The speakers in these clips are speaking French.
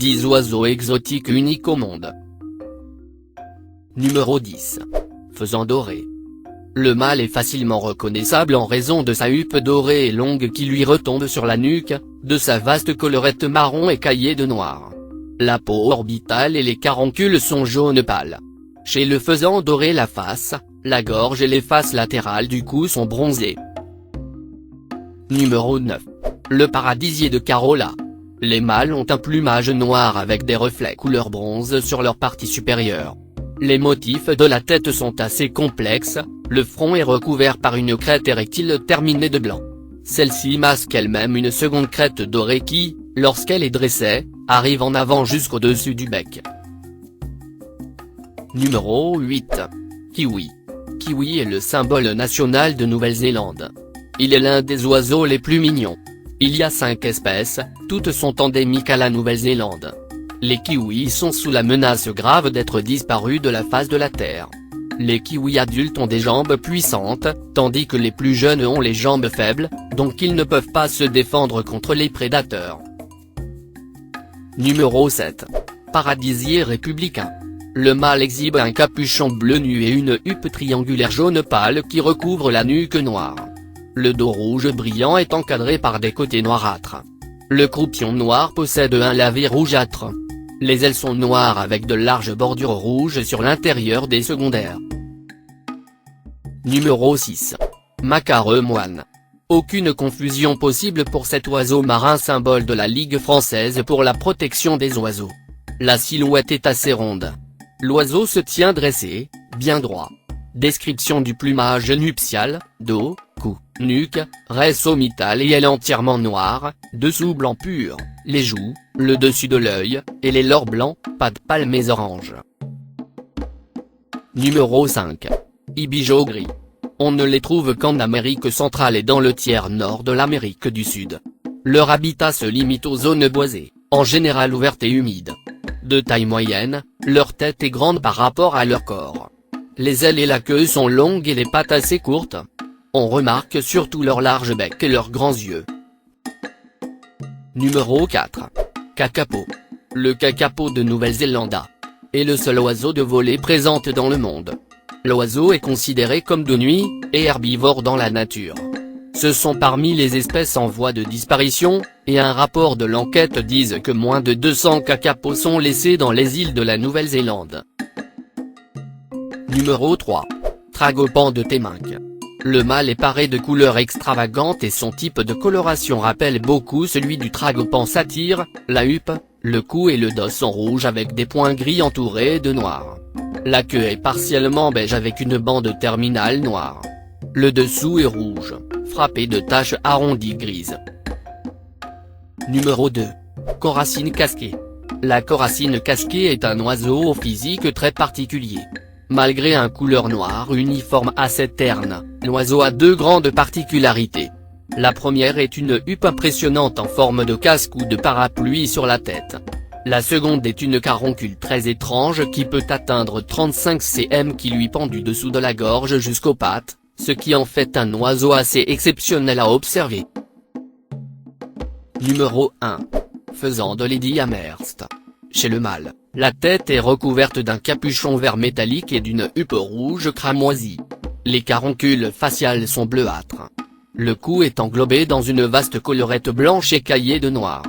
10 oiseaux exotiques uniques au monde. Numéro 10. Faisan doré. Le mâle est facilement reconnaissable en raison de sa huppe dorée et longue qui lui retombe sur la nuque, de sa vaste collerette marron écaillée de noir. La peau orbitale et les caroncules sont jaune pâle. Chez le faisan doré, la face, la gorge et les faces latérales du cou sont bronzées. Numéro 9. Le paradisier de Carola. Les mâles ont un plumage noir avec des reflets couleur bronze sur leur partie supérieure. Les motifs de la tête sont assez complexes, le front est recouvert par une crête érectile terminée de blanc. Celle-ci masque elle-même une seconde crête dorée qui, lorsqu'elle est dressée, arrive en avant jusqu'au-dessus du bec. Numéro 8. Kiwi. Kiwi est le symbole national de Nouvelle-Zélande. Il est l'un des oiseaux les plus mignons. Il y a 5 espèces, toutes sont endémiques à la Nouvelle-Zélande. Les kiwis sont sous la menace grave d'être disparus de la face de la Terre. Les kiwis adultes ont des jambes puissantes, tandis que les plus jeunes ont les jambes faibles, donc ils ne peuvent pas se défendre contre les prédateurs. Numéro 7. Paradisier républicain. Le mâle exhibe un capuchon bleu nu et une huppe triangulaire jaune pâle qui recouvre la nuque noire. Le dos rouge brillant est encadré par des côtés noirâtres. Le croupion noir possède un lavis rougeâtre. Les ailes sont noires avec de larges bordures rouges sur l'intérieur des secondaires. Numéro 6. Macareux moine. Aucune confusion possible pour cet oiseau marin symbole de la Ligue française pour la protection des oiseaux. La silhouette est assez ronde. L'oiseau se tient dressé, bien droit. Description du plumage nuptial, dos, cou, nuque, raie sommitale et aile entièrement noire, dessous blanc pur, les joues, le dessus de l'œil, et les lores blancs, pattes palmées orange. Numéro 5. Ibigeaux gris. On ne les trouve qu'en Amérique centrale et dans le tiers nord de l'Amérique du Sud. Leur habitat se limite aux zones boisées, en général ouvertes et humides. De taille moyenne, leur tête est grande par rapport à leur corps. Les ailes et la queue sont longues et les pattes assez courtes. On remarque surtout leur large bec et leurs grands yeux. Numéro 4. Kakapo. Le kakapo de Nouvelle-Zélande est le seul oiseau de volée présent dans le monde. L'oiseau est considéré comme de nuit, et herbivore dans la nature. Ce sont parmi les espèces en voie de disparition, et un rapport de l'enquête disent que moins de 200 kakapos sont laissés dans les îles de la Nouvelle-Zélande. Numéro 3. Tragopan de Téminck. Le mâle est paré de couleurs extravagantes et son type de coloration rappelle beaucoup celui du tragopan satyre, la huppe, le cou et le dos sont rouges avec des points gris entourés de noir. La queue est partiellement beige avec une bande terminale noire. Le dessous est rouge, frappé de taches arrondies grises. Numéro 2. Coracine casquée. La coracine casquée est un oiseau au physique très particulier. Malgré un couleur noire uniforme assez terne, l'oiseau a 2 grandes particularités. La première est une huppe impressionnante en forme de casque ou de parapluie sur la tête. La seconde est une caroncule très étrange qui peut atteindre 35 cm qui lui pend du dessous de la gorge jusqu'aux pattes, ce qui en fait un oiseau assez exceptionnel à observer. Numéro 1. Faisan de Lady Amherst. Chez le mâle, la tête est recouverte d'un capuchon vert métallique et d'une huppe rouge cramoisie. Les caroncules faciales sont bleuâtres. Le cou est englobé dans une vaste collerette blanche écaillée de noir.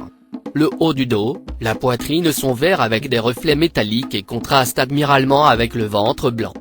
Le haut du dos, la poitrine sont verts avec des reflets métalliques et contrastent admiralement avec le ventre blanc.